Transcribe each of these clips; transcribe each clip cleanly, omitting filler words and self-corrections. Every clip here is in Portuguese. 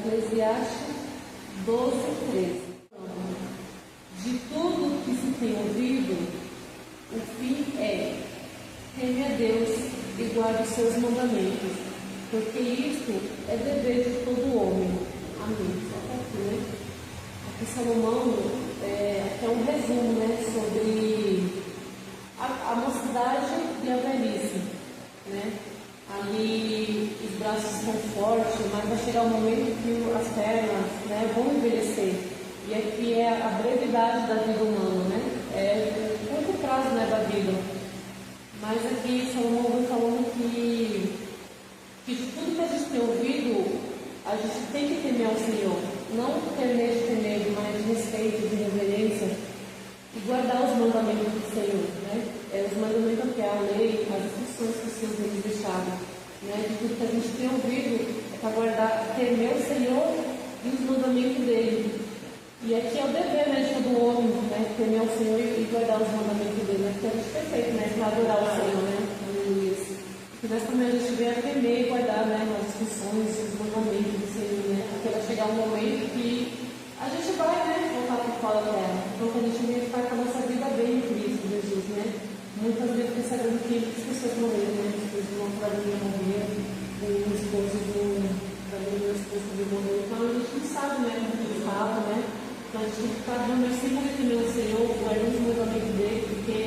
Eclesiastes 12, 13. De tudo que se tem ouvido, o fim é: teme a Deus e guarde os seus mandamentos, porque isto é dever de todo homem. Amém. Só tá aqui, né? Aqui Salomão é um resumo, né, sobre a mocidade e a velhice, né? Ali os braços estão fortes, mas vai chegar um momento que as pernas, né, vão envelhecer. E aqui é a brevidade da vida humana, né? É o curto prazo, né, da vida. Mas aqui Salomão vem falando que de tudo que a gente tem ouvido, a gente tem que temer ao Senhor. Não temer de ter medo, mas de respeito, de reverência. E guardar os mandamentos do Senhor, né? Os mandamentos que é a lei, as instruções que o Senhor tem nos deixado, né? De tudo que a gente tem ouvido, é para guardar, temer o Senhor e os mandamentos dele. E aqui é o dever, né, de todo homem, né? Temer o Senhor e guardar os mandamentos dele, né? Porque a gente é feito, né? Para adorar o Senhor, né? Aleluia. E nós também a gente vem a temer e guardar, né? As instruções, os mandamentos do Senhor, né? Porque vai chegar um momento que a gente vai, né, voltar para fora dela. Então, a gente vem ficar com a nossa vida bem em Cristo Jesus, né? Muitas vezes fiquei sabendo que as pessoas morreram, né? Depois de uma família morrer, o esposo da minha esposa que morreu. Então, a gente não sabe, né, como ele fala, né? Então, a gente tem que ficar realmente sempre temer o Senhor, guardando os mandamentos dele, porque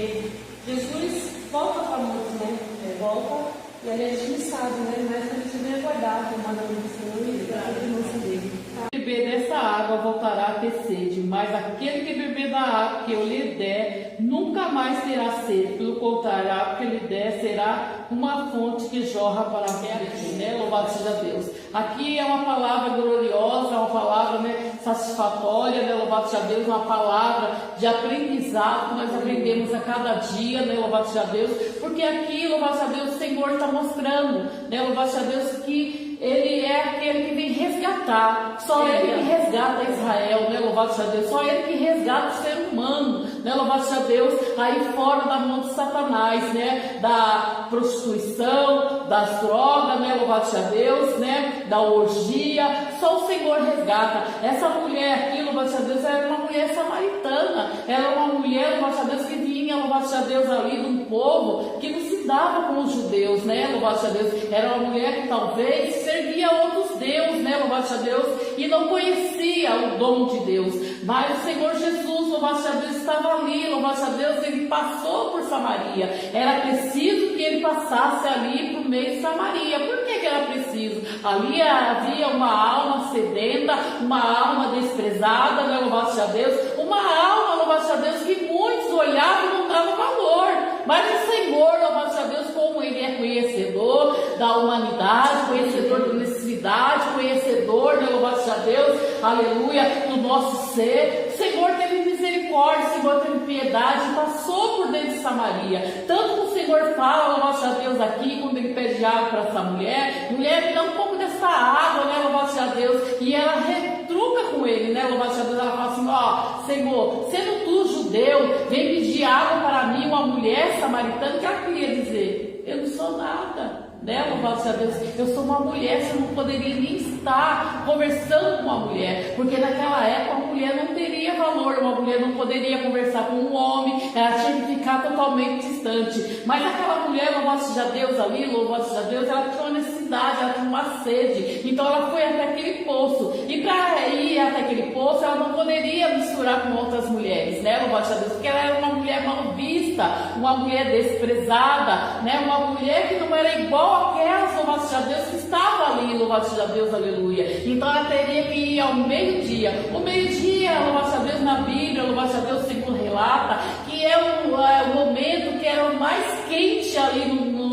Jesus volta para muitos, né? Volta, e ali a gente não sabe, né? Mas a gente vem aguardar o mandamento do Senhor e a ordenança dele. Beber dessa água voltará a ter sede, mas aquele que beber da água que eu lhe der, nunca mais terá sede. Pelo contrário, a água que eu lhe der será uma fonte que jorra para a vida, né? Louvado seja Deus. Aqui é uma palavra gloriosa, uma palavra, né, satisfatória, né? Louvado seja Deus, uma palavra de aprendizado que nós aprendemos a cada dia, né? Louvado seja Deus, porque aqui, louvado seja Deus, o Senhor está mostrando, né? Louvado seja Deus, que Ele é aquele que vem resgatar. Só Ele que resgata Israel, né? Louvado seja Deus. Só Ele que resgata o ser humano, né? Louvado seja Deus. Aí fora da mão de Satanás, né? Da prostituição, das drogas, né? Louvado seja Deus, né? Da orgia. Só o Senhor resgata. Essa mulher aqui, louvado seja Deus, era uma mulher samaritana. Ela era uma mulher, louvado seja Deus, que vinha, louvado seja Deus, ali de um povo que não se dava com os judeus, né? Louvado seja Deus. Era uma mulher que talvez servia a outros deuses, né? Louvado seja Deus, e não conhecia o dom de Deus. Mas o Senhor Jesus, louvado seja Deus, estava ali, louvado seja Deus, ele passou por Samaria. Era preciso que ele passasse ali por meio de Samaria. Por que era preciso? Ali havia uma alma sedenta, uma alma desprezada, né? Louvado seja Deus, uma alma, louvado seja Deus, que muitos olhavam e não davam valor. Mas o Senhor, louvado seja Deus, como ele é conhecedor da humanidade, conhecedor da necessidade, conhecedor, né, louvado seja Deus, aleluia, do nosso ser. O Senhor teve misericórdia, o Senhor teve piedade, passou por dentro de Samaria. Tanto que o Senhor fala, louvado seja Deus, aqui, quando ele pede água para essa mulher, me dá um pouco dessa água, né, louvado seja Deus, e ela retruca com ele, né, louvado seja Deus, ela fala assim, ó, Senhor, sendo tu judeu, vem pedir água para mim, uma mulher samaritana, que ela queria dizer, eu não sou nada, né, louvado seja Deus, eu sou uma mulher, você não poderia nem estar conversando com uma mulher, porque naquela época a mulher não teria valor, uma mulher não poderia conversar com um homem, ela tinha que ficar totalmente distante. Mas aquela mulher, louvado seja Deus ali, louvado seja Deus, ela tinha uma necessidade, ela tinha uma sede, então ela foi até aquele poço, e para ir até aquele poço, ela não poderia misturar com outras mulheres, né, louvado seja Deus, porque ela era uma mulher mal vista, uma mulher desprezada, né, uma mulher que não era igual aquelas, louvado seja Deus, que estava ali, louvado seja Deus, aleluia. Então ela teria que ir ao meio-dia. O meio-dia, louvado seja Deus, na Bíblia, louvado seja Deus, segundo relata, que é o momento que era o mais quente ali no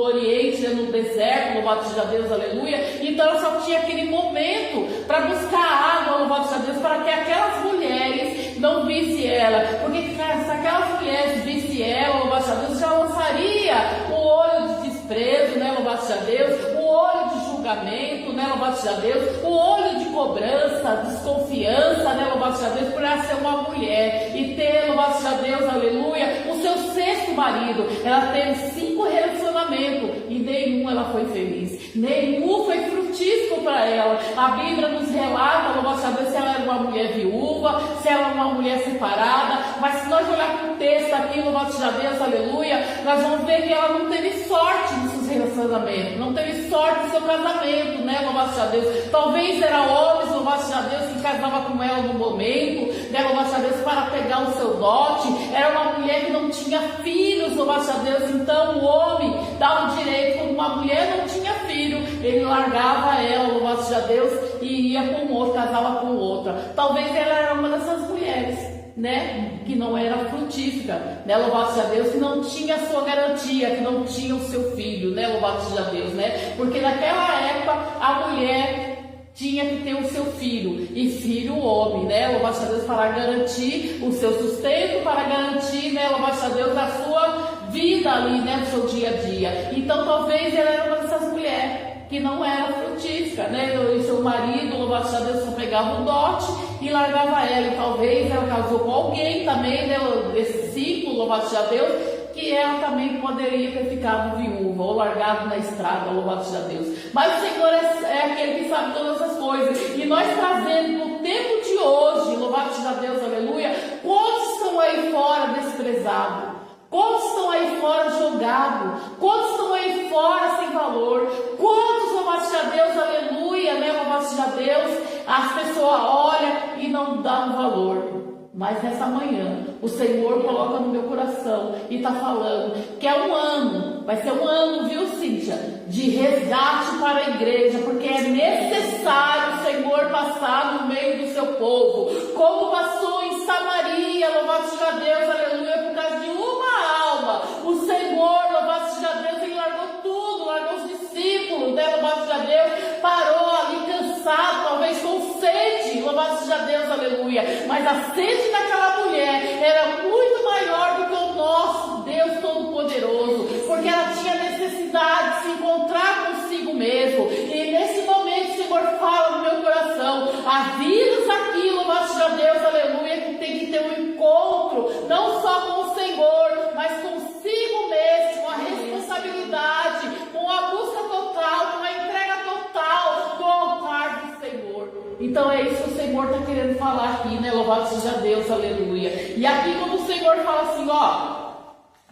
Oriente, no deserto, louvado seja Deus, aleluia. Então ela só tinha aquele momento para buscar água, louvado seja Deus, para que aquelas mulheres não vissem ela, porque se aquelas mulheres vissem ela, louvado seja Deus, já lançaria o olho de desprezo, né, louvado seja Deus, o olho de julgamento, né, louvado seja Deus, o olho de cobrança, desconfiança, né, louvado seja Deus, por ela ser uma mulher e ter, louvado seja Deus, aleluia, o seu sexto marido. Ela teve 5 relacionamentos e nenhum ela foi feliz, nenhum foi frutífero para ela. A Bíblia nos relata, louvado seja Deus, se ela era uma mulher viúva, se ela era uma mulher separada, mas se nós olharmos para o texto aqui, louvado seja Deus, aleluia, nós vamos ver que ela não teve sorte nos seus relacionamentos, não teve sorte no seu casamento, né, louvado seja Deus. Talvez era homens, louvado seja Deus, que casava com ela no momento, né, louvado seja Deus, para pegar o seu dote. Era uma mulher que não tinha filhos, louvado seja Deus. Então o homem dava o direito, quando uma mulher não tinha filho, ele largava ela, louvado seja Deus, e ia com outro, casava com outra. Talvez ela era uma dessas mulheres, né, que não era frutífera, né, louvado seja Deus, que não tinha a sua garantia, que não tinha o seu filho, né, louvado seja Deus, né, porque naquela época a mulher tinha que ter o seu filho, e filho homem, né, louvado seja Deus, para garantir o seu sustento, para garantir, né, louvado seja Deus, a sua vida ali, né, no seu dia a dia. Então talvez ela era uma dessas mulheres que não era frutífera, né, e seu marido, louvado seja Deus, só pegava o dote e largava ela, e talvez ela casou com alguém também, né, desse ciclo, louvado seja Deus, que ela também poderia ter ficado viúva ou largado na estrada, louvado seja Deus. Mas o Senhor é aquele que sabe todas as coisas, e nós trazendo no tempo de hoje, louvado seja Deus, aleluia, quantos estão aí fora desprezados? Quantos estão aí fora jogados? Quantos estão aí fora sem valor? Quantos, louvado seja Deus, aleluia, né, louvado seja Deus, as pessoas olham e não dão valor. Mas nessa manhã, o Senhor coloca no meu coração e está falando que é um ano, vai ser um ano, viu, Cíntia, de resgate para a igreja, porque é necessário o Senhor passar no meio do seu povo, como passou em Samaria, louvado seja Deus, aleluia, por causa de uma alma. O Senhor, louvado seja Deus, ele largou tudo, largou os discípulos, né, louvado seja Deus, parou ali cansado, talvez com sede, louvado seja Deus, aleluia, mas a sede daquela mulher era muito maior do que o nosso Deus Todo-Poderoso, porque ela tinha necessidade de se encontrar consigo mesmo. E nesse momento o Senhor fala no meu coração: há vidas aqui, louvado seja Deus, aleluia, que tem que ter um encontro, não só com o Senhor, mas consigo mesmo, com a responsabilidade, com a busca total, com a entrega total do altar do Senhor. Então é isso que o Senhor está querendo falar aqui, né? Louvado seja Deus, aleluia. E aqui quando o Senhor fala assim, ó,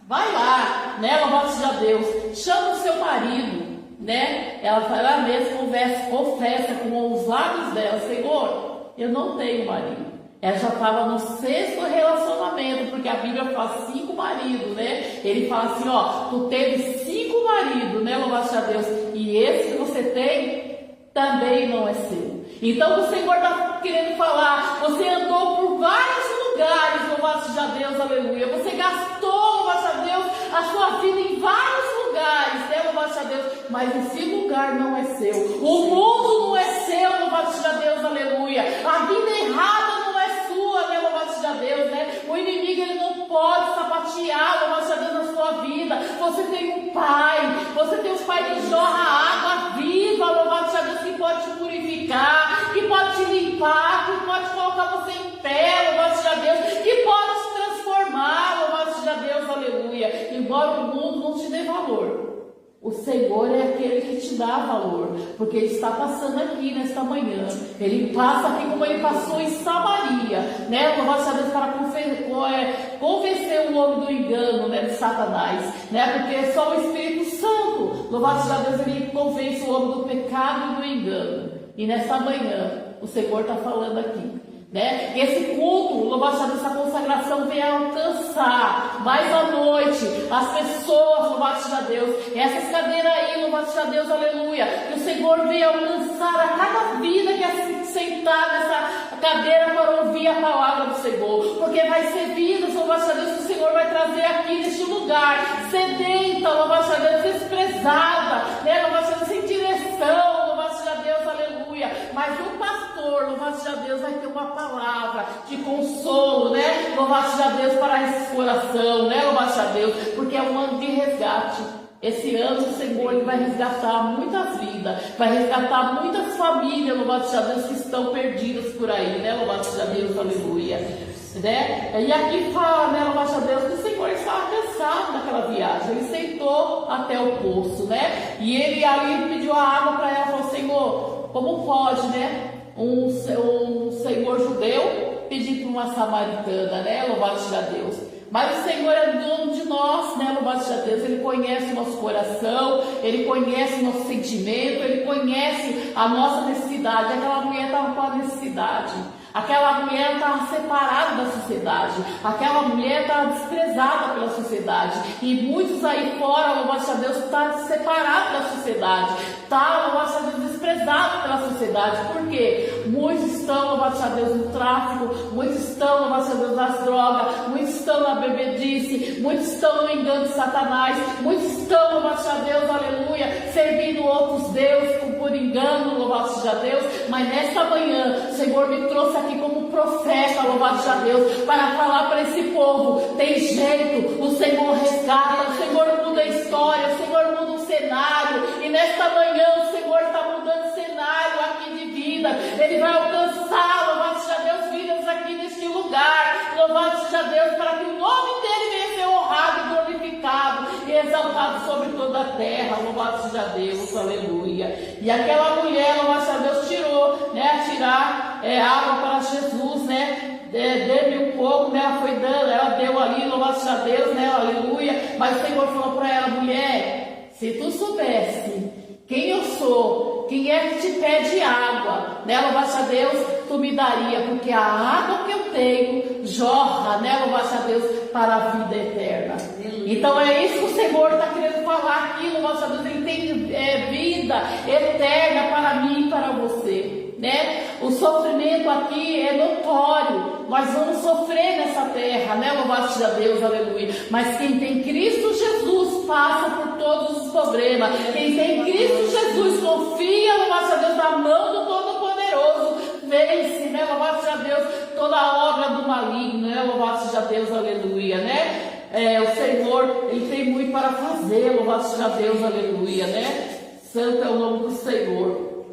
vai lá, né? Louvado seja Deus, chama o seu marido, né? Ela mesma confessa com os lábios dela: Senhor, eu não tenho marido. Ela já estava no 6º relacionamento, porque a Bíblia fala 5 maridos, né? Ele fala assim, ó, tu teve 5 maridos, né? Louvado seja Deus, e esse que você tem também não é seu. Então o Senhor está querendo falar: você andou por vários lugares, louvado seja Deus, aleluia. Você gastou, louvado seja Deus, a sua vida em vários lugares, né, louvado seja Deus, mas esse lugar não é seu. O mundo não é seu, louvado seja Deus, aleluia. A vida errada não é sua, né, louvado seja Deus, né? O inimigo, ele não pode sapatear, louvado seja Deus, na sua vida. Você tem um pai, você tem um pai que jorra água viva, louvado seja Deus, que pode te purificar, que pode te limpar, que pode colocar você em pé, louvado seja Deus, que pode te transformar, louvado seja Deus, aleluia. Embora o mundo não te dê valor, o Senhor é aquele que te dá valor, porque Ele está passando aqui nesta manhã. Ele passa aqui como Ele passou em Samaria, né? Louvado seja Deus, para convencer o homem do engano, né, de Satanás, né? Porque só o Espírito Santo, louvado seja Deus, ele convence o homem do pecado e do engano. E nesta manhã o Senhor está falando aqui, né? Esse culto, louvado seja Deus, essa consagração vem alcançar mais à noite as pessoas, louvado seja Deus, essas cadeiras aí, louvado seja Deus, aleluia, que o Senhor vem alcançar a cada vida que é sentada nessa cadeira para ouvir a palavra do Senhor, porque vai ser vida, louvado seja Deus, que o Senhor vai trazer aqui neste lugar, sedenta, louvado seja Deus, desprezada, né? Louvado seja Deus, sem direção, louvado seja Deus, aleluia. Mas o pastor, louvado seja Deus, vai ter uma palavra de consolo, né? Louvado seja Deus para esse coração, né? Louvado seja Deus, porque é um ano de resgate. Esse ano o Senhor, ele vai resgatar muitas vidas, vai resgatar muitas famílias, louvado seja Deus, que estão perdidas por aí, né? Louvado seja Deus, aleluia. Né? E aqui fala, né, louvado seja Deus, que o Senhor estava cansado daquela viagem. Ele sentou até o poço, né? E ele ali pediu a água para ela, falou: Senhor, Como pode, né? Um senhor judeu pedir para uma samaritana, né? Louvado seja Deus. Mas o Senhor é dono de nós, né? Louvado seja Deus. Ele conhece o nosso coração, Ele conhece o nosso sentimento, Ele conhece a nossa necessidade. Aquela mulher estava com a necessidade. Aquela mulher estava separada da sociedade. Aquela mulher estava desprezada pela sociedade. E muitos aí fora, louvado seja Deus, estão separados da sociedade. Está, louvado seja Deus, desprezado pela sociedade. Por quê? Muitos estão, louvado seja Deus, no tráfico. Muitos estão, louvado seja Deus, nas drogas. Muitos estão na bebedice. Muitos estão no engano de Satanás. Muitos estão, louvado seja Deus, aleluia, servindo outros deuses por engano, louvado seja Deus. Mas nesta manhã, o Senhor me trouxe aqui como profeta, louvado seja Deus, para falar para esse povo: tem jeito, o Senhor resgata, o Senhor muda a história, o Senhor muda o cenário. E nesta manhã o Senhor está mudando o cenário aqui de vida. Ele vai alcançar, louvado seja Deus, vidas aqui neste lugar, louvado seja Deus, para que o nome dele venha ser honrado e glorificado e exaltado sobre toda a terra, louvado seja Deus, aleluia. E aquela mulher, louvado seja Deus, tirou, né, tirar água para Jesus, né, deu-me um pouco, né, ela foi dando, ela deu ali, louvado seja Deus, né, aleluia. Mas o Senhor falou para ela: mulher, se tu soubesse quem eu sou, quem é que te pede água, né, louvado seja Deus, tu me daria, porque a água que eu tenho jorra, né, louvado seja Deus, para a vida eterna. Então é isso que o Senhor está querendo falar aqui, louvado seja Deus. Ele tem vida eterna para mim e para você, né? O sofrimento aqui é notório, nós vamos sofrer nessa terra, né? Louvado seja Deus, aleluia. Mas quem tem Cristo Jesus passa por todos os problemas. Quem tem Cristo Jesus confia, louvado seja Deus, na mão do Todo-Poderoso, vence, né? Louvado seja Deus, toda a obra do maligno, né? Louvado seja Deus, aleluia, né? O Senhor, Ele tem muito para fazer, louvado seja Deus, aleluia, né? Santo é o nome do Senhor.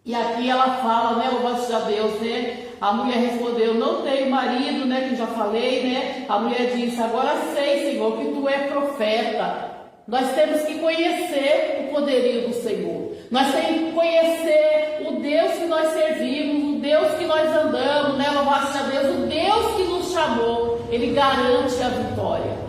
E aqui ela fala, né, louvado seja Deus, né? A mulher respondeu: não tenho marido, né, que já falei, né? A mulher disse: agora sei, Senhor, que tu é profeta. Nós temos que conhecer o poderio do Senhor. Nós temos que conhecer o Deus que nós servimos, o Deus que nós andamos, né, louvado seja Deus, o Deus que nos chamou. Ele garante a vitória.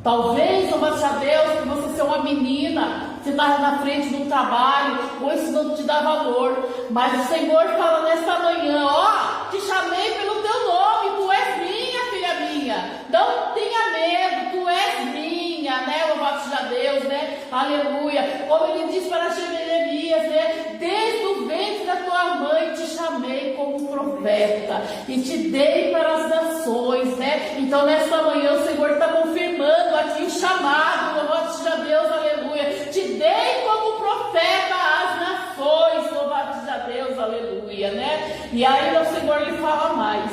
Talvez, louvado seja Deus, que você seja uma menina, você está na frente de um trabalho, ou isso não te dá valor, mas o Senhor fala nesta manhã: ó, te chamei pelo teu nome, tu és minha, filha minha, não tenha medo, tu és minha, né, louvado seja Deus, né, aleluia. Como ele diz para Jeremias, né, desde o ventre da tua mãe te chamei como profeta e te dei para as nações, né. Então nesta manhã o Senhor está confirmando aqui o chamado, louvado seja Deus, aleluia. Te dei como profeta às nações, louvado seja Deus, aleluia, né? E aí o Senhor lhe fala mais.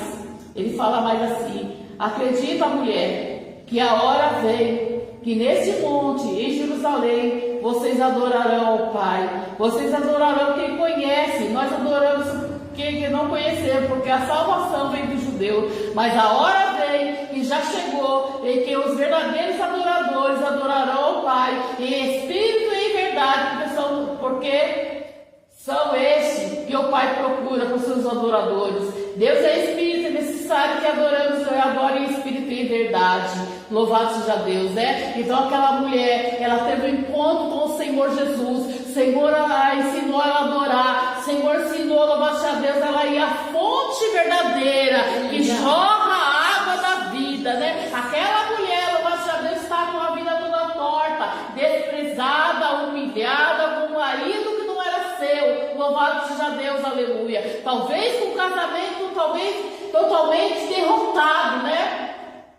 Ele fala mais assim: acredita, mulher, que a hora vem que nesse monte, em Jerusalém, vocês adorarão ao Pai. Vocês adorarão quem conhece. Nós adoramos quem não conhecemos, porque a salvação vem do judeu. Mas a hora vem, e já chegou, em que os verdadeiros adoradores adorarão ao Pai em espírito e em verdade, porque são estes que o Pai procura com seus adoradores. Deus é espírito, é necessário que adorem em espírito e em verdade. Louvado seja Deus, né? Então aquela mulher, ela teve um encontro com o Senhor Jesus. O Senhor ensinou ela a adorar. O Senhor ensinou, louvado seja Deus, ela ir à fonte verdadeira que jorra a água da vida, né? Aquela mulher, louvado seja Deus, está com a vida toda torta, desprezada, humilhada, com um marido que não era seu. Louvado seja Deus, aleluia. Talvez com o casamento, talvez totalmente derrotado, né?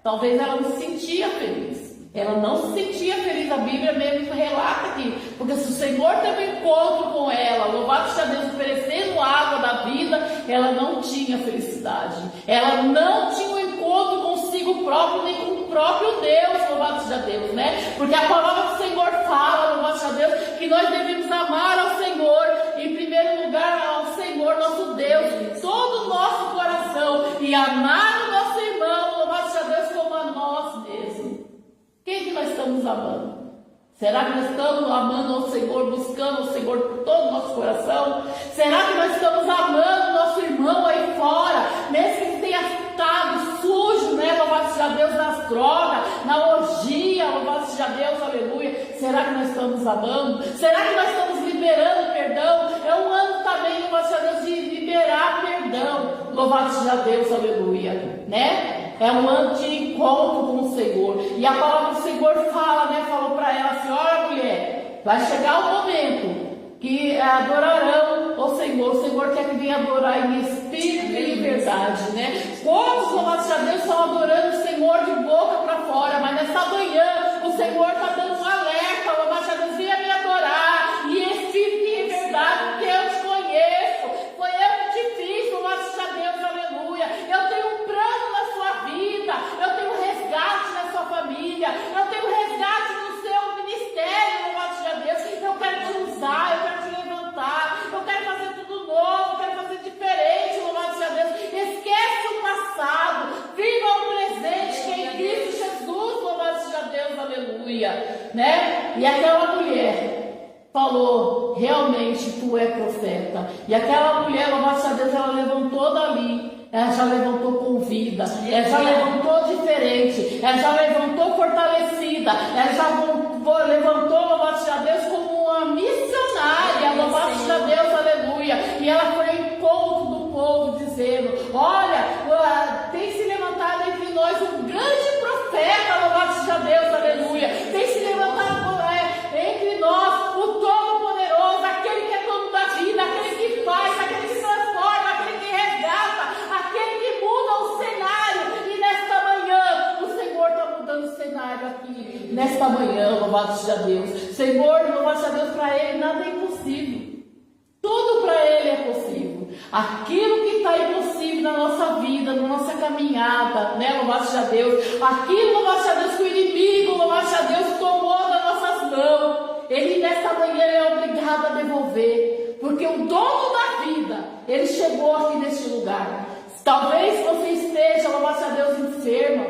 Talvez ela não se sentia feliz. Ela não se sentia feliz. A Bíblia mesmo relata aqui. Porque se o Senhor teve um encontro com ela, louvado seja Deus, oferecendo água da vida, ela não tinha felicidade. Ela não tinha um encontro consigo próprio, nem com o próprio Deus, louvado seja Deus, né? Porque a palavra do Senhor fala, louvado seja Deus, que nós devemos amar ao Senhor, em primeiro lugar ao Senhor, nosso Deus, todo o nosso coração, e amar o nosso irmão, louvado seja Deus, como a nós mesmos. Quem que nós estamos amando? Será que nós estamos amando ao Senhor, buscando o Senhor por todo o nosso coração? Será que nós estamos amando o nosso irmão aí fora, mesmo que ele tenha estado sujo, né? Louvado seja Deus, nas drogas, na orgia, louvado seja Deus, aleluia. Será que nós estamos amando? Será que nós estamos liberando perdão? É um ano também, louvado seja Deus, de liberar perdão, louvado seja Deus, aleluia, né? É um ano de encontro com o Senhor. E a palavra do Senhor fala, né? Falou para ela assim: olha, mulher, vai chegar o momento que adorarão o Senhor. O Senhor quer que venha adorar em espírito e em verdade, né? Quantos, louvado seja Deus, estão adorando o Senhor de boca para fora, mas nessa manhã o Senhor está dando um alerta, louvado seja Deus, venha me adorar em espírito e em verdade, porque eu te conheço, foi eu que te fiz, louvado seja Deus, aleluia. Eu tenho um plano na sua vida, eu tenho resgate na sua família, eu tenho resgate no seu ministério, louvado seja Deus. Eu quero te usar, eu quero te levantar, eu quero fazer tudo novo, eu quero fazer diferente, louvado seja Deus. Esquece o passado, viva o presente, que é em Cristo Jesus, louvado seja Deus, aleluia, né? E aquela mulher falou: realmente tu é profeta. E aquela mulher, louvado seja Deus, ela levantou dali. Ela já levantou com vida, ela já levantou diferente, ela já levantou fortalecida, ela já levantou, louvado seja Deus, como uma missionária, louvado seja Deus, aleluia. E ela foi ao encontro do povo, dizendo: olha, tem se levantado entre nós um grande profeta, louvado seja Deus, aleluia. Tem se levantado entre nós o Todo-Poderoso, aquele que é dono da vida, aquele que faz, aquele que transforma, aquele que resgata, aquele que muda o cenário. E nesta manhã o Senhor está mudando o cenário aqui. Nesta manhã, louvado seja Deus. Senhor, louvado seja Deus, para Ele nada é impossível. Tudo para Ele é possível. Aquilo que está impossível na nossa vida, na nossa caminhada, né? Louvado seja Deus. Aquilo, louvado seja Deus, que o inimigo, louvado seja Deus, tomou das nossas mãos. Ele nesta manhã é obrigado a devolver. Porque o dono da vida, Ele chegou aqui neste lugar. Talvez você esteja, louvado seja Deus, enferma.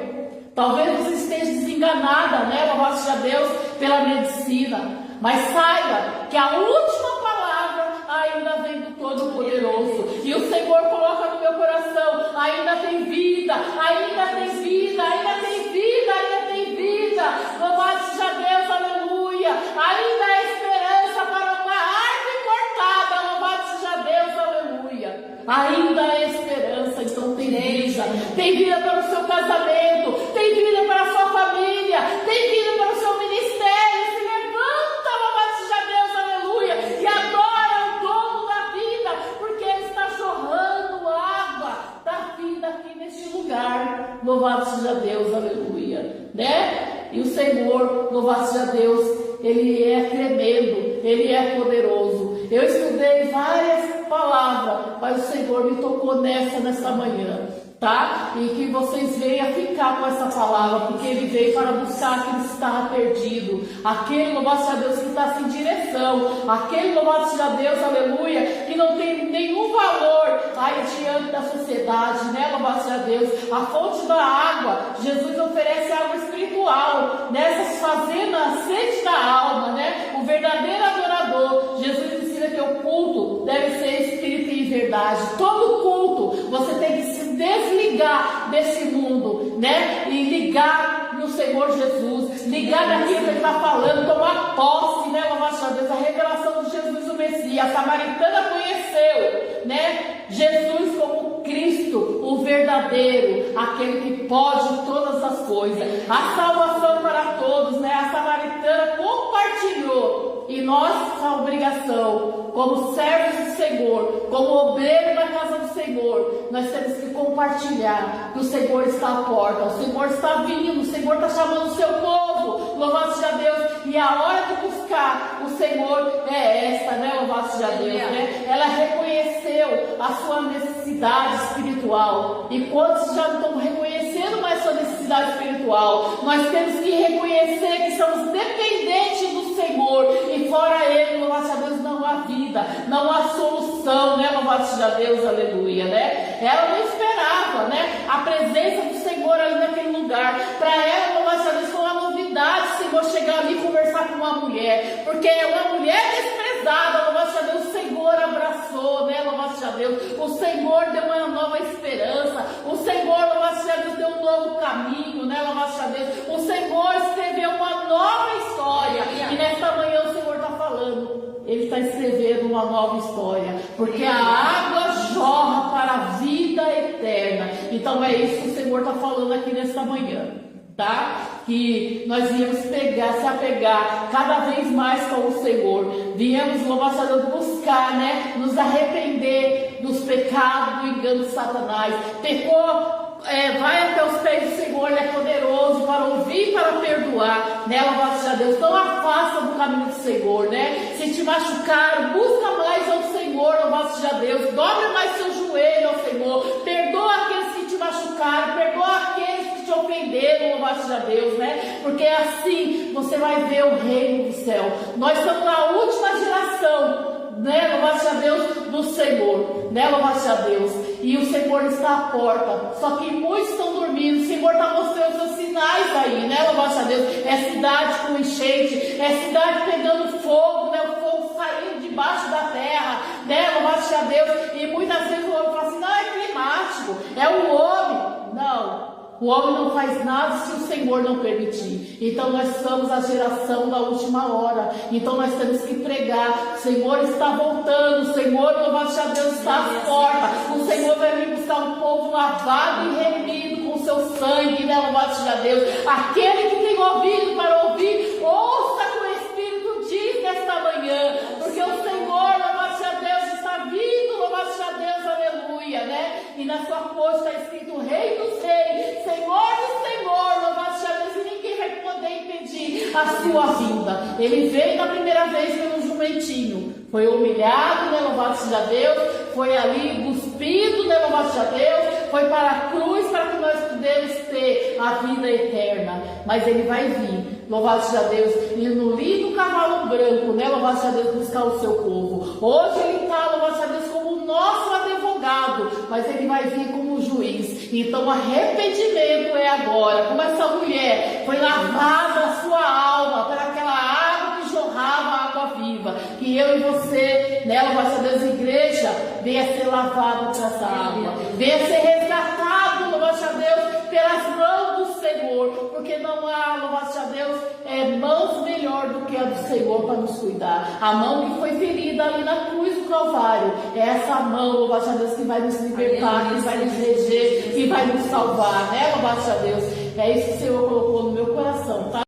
Talvez você esteja desenganada, né? Louvado seja Deus, pela medicina. Mas saiba que a última palavra ainda vem do Todo-Poderoso. E o Senhor coloca no meu coração: ainda tem vida, ainda tem vida, ainda tem vida, ainda tem vida. Louvado seja Deus, aleluia. Ainda há esperança para uma árvore cortada. Louvado seja Deus, aleluia. Ainda há esperança, então tem vida. Tem vida para o seu casamento, tem vida para a sua família, tem vida para o seu ministério. Se levanta, louvado seja Deus, aleluia, e adora o dono da vida, porque Ele está jorrando água da vida aqui neste lugar. Louvado seja Deus, aleluia, né? E o Senhor, louvado seja Deus, Ele é tremendo, Ele é poderoso. Eu estudei várias palavras, mas o Senhor me tocou nessa manhã, tá? E que vocês venham ficar com essa palavra, porque Ele veio para buscar aquele que estava perdido, aquele, louvado seja Deus, que está sem direção, aquele, louvado seja Deus, aleluia, que não tem nenhum valor aí diante da sociedade, né? Louvado seja Deus. A fonte da água, Jesus oferece água espiritual, né? Satisfazendo a sede da alma, né? O verdadeiro adorador, Jesus ensina que o culto deve ser espírito e verdade. Todo culto você tem que se desligar desse mundo, né? E ligar no Senhor Jesus, ligar naquilo que Ele está falando, tomar posse, né? Louvado seja Deus, a revelação de Jesus o Messias. A samaritana conheceu, né? Jesus como Cristo, o verdadeiro, aquele que pode todas as coisas. A salvação para todos, né? A samaritana compartilhou. E nossa obrigação, como servos do Senhor, como obreiro da casa do Senhor, nós temos que compartilhar que o Senhor está à porta, o Senhor está vindo, o Senhor está chamando o seu povo. Louvado seja Deus. E a hora de buscar o Senhor é esta, né? Louvado seja Deus, né? Ela reconheceu a sua necessidade espiritual. E quantos já não estão reconhecendo mais sua necessidade espiritual? Nós temos que reconhecer que somos dependentes do Senhor. E fora Ele, louvado seja Deus, não há vida, não há solução, né? Louvado seja Deus, aleluia, né? Ela não esperava, né? A presença do Senhor ali naquele lugar. Para ela, louvado seja Deus, foi uma novidade. O Senhor vou chegar ali e conversar com uma mulher, porque é uma mulher desprezada, louvado seja Deus, o Senhor abraçou, né, louvado seja Deus, o Senhor deu uma nova esperança, o Senhor, louvado seja Deus, deu um novo caminho, né, louvado seja Deus, o Senhor escreveu uma nova história, e nesta manhã o Senhor está falando, Ele está escrevendo uma nova história, porque a água jorra para a vida eterna. Então é isso que o Senhor está falando aqui nesta manhã, tá? Que nós viemos se apegar cada vez mais com o Senhor. Viemos, louvado seja Deus, buscar, né? Nos arrepender dos pecados, do engano de Satanás. Pecou, vai até os pés do Senhor, Ele é poderoso para ouvir e para perdoar, né? Louvado seja Deus. Não afasta do caminho do Senhor, né? Se te machucaram, busca mais ao Senhor, louvado seja Deus. Dobre mais seu joelho ao Senhor. Perdoa aqueles que te machucaram, perdoa aqueles que te ofenderam, louvado seja Deus, né? Porque assim você vai ver o reino do céu. Nós estamos na última geração, né, louvado seja Deus, do Senhor, né, louvado seja Deus, e o Senhor está à porta, só que muitos estão dormindo. O Senhor está mostrando seus sinais aí, né, louvado seja Deus, é cidade com enchente, é cidade pegando fogo, né, o fogo saindo debaixo da terra, né, louvado seja Deus, e muitas vezes o homem fala assim, não, é climático, é o homem, não. O homem não faz nada se o Senhor não permitir. Então nós somos a geração da última hora. Então nós temos que pregar. O Senhor está voltando. O Senhor, louvado seja Deus, está à porta. O Senhor vai vir buscar um povo lavado e remido com o seu sangue, né? Louvado seja Deus. Aquele que tem ouvido para ouvir, ouça com o Espírito diz nesta manhã. Porque o Senhor, louvado seja Deus, está vindo. Louvado seja Deus, aleluia, né? E na sua coxa está escrito Rei dos Reis, Senhor do Senhor, louvado seja Deus, e ninguém vai poder impedir a sua vinda. Ele veio da primeira vez pelo jumentinho, foi humilhado, né, louvado seja Deus, foi ali cuspido, né, louvado seja Deus, foi para a cruz para que nós pudéssemos ter a vida eterna. Mas ele vai vir, louvado seja Deus, e no lindo cavalo branco, né, louvado seja Deus, buscar o seu povo. Hoje ele está, louvado seja Deus, como o nosso advogado, mas ele vai vir como juiz. Então arrependimento é agora. Como essa mulher foi lavada a sua alma para aquela água que jorrava, água viva, que eu e você, né, louvado seja Deus, igreja, venha ser lavado por essa água, venha ser resgatado, louvado seja Deus, pelas mãos do Senhor, porque não há, louvado seja Deus, mãos melhor do que a do Senhor para nos cuidar. A mão que foi ferida ali na cruz do Calvário, é essa mão, louvado seja Deus, que vai nos libertar, que vai nos reger, que vai nos salvar, né, louvado seja Deus. É isso que o Senhor colocou no meu coração, tá?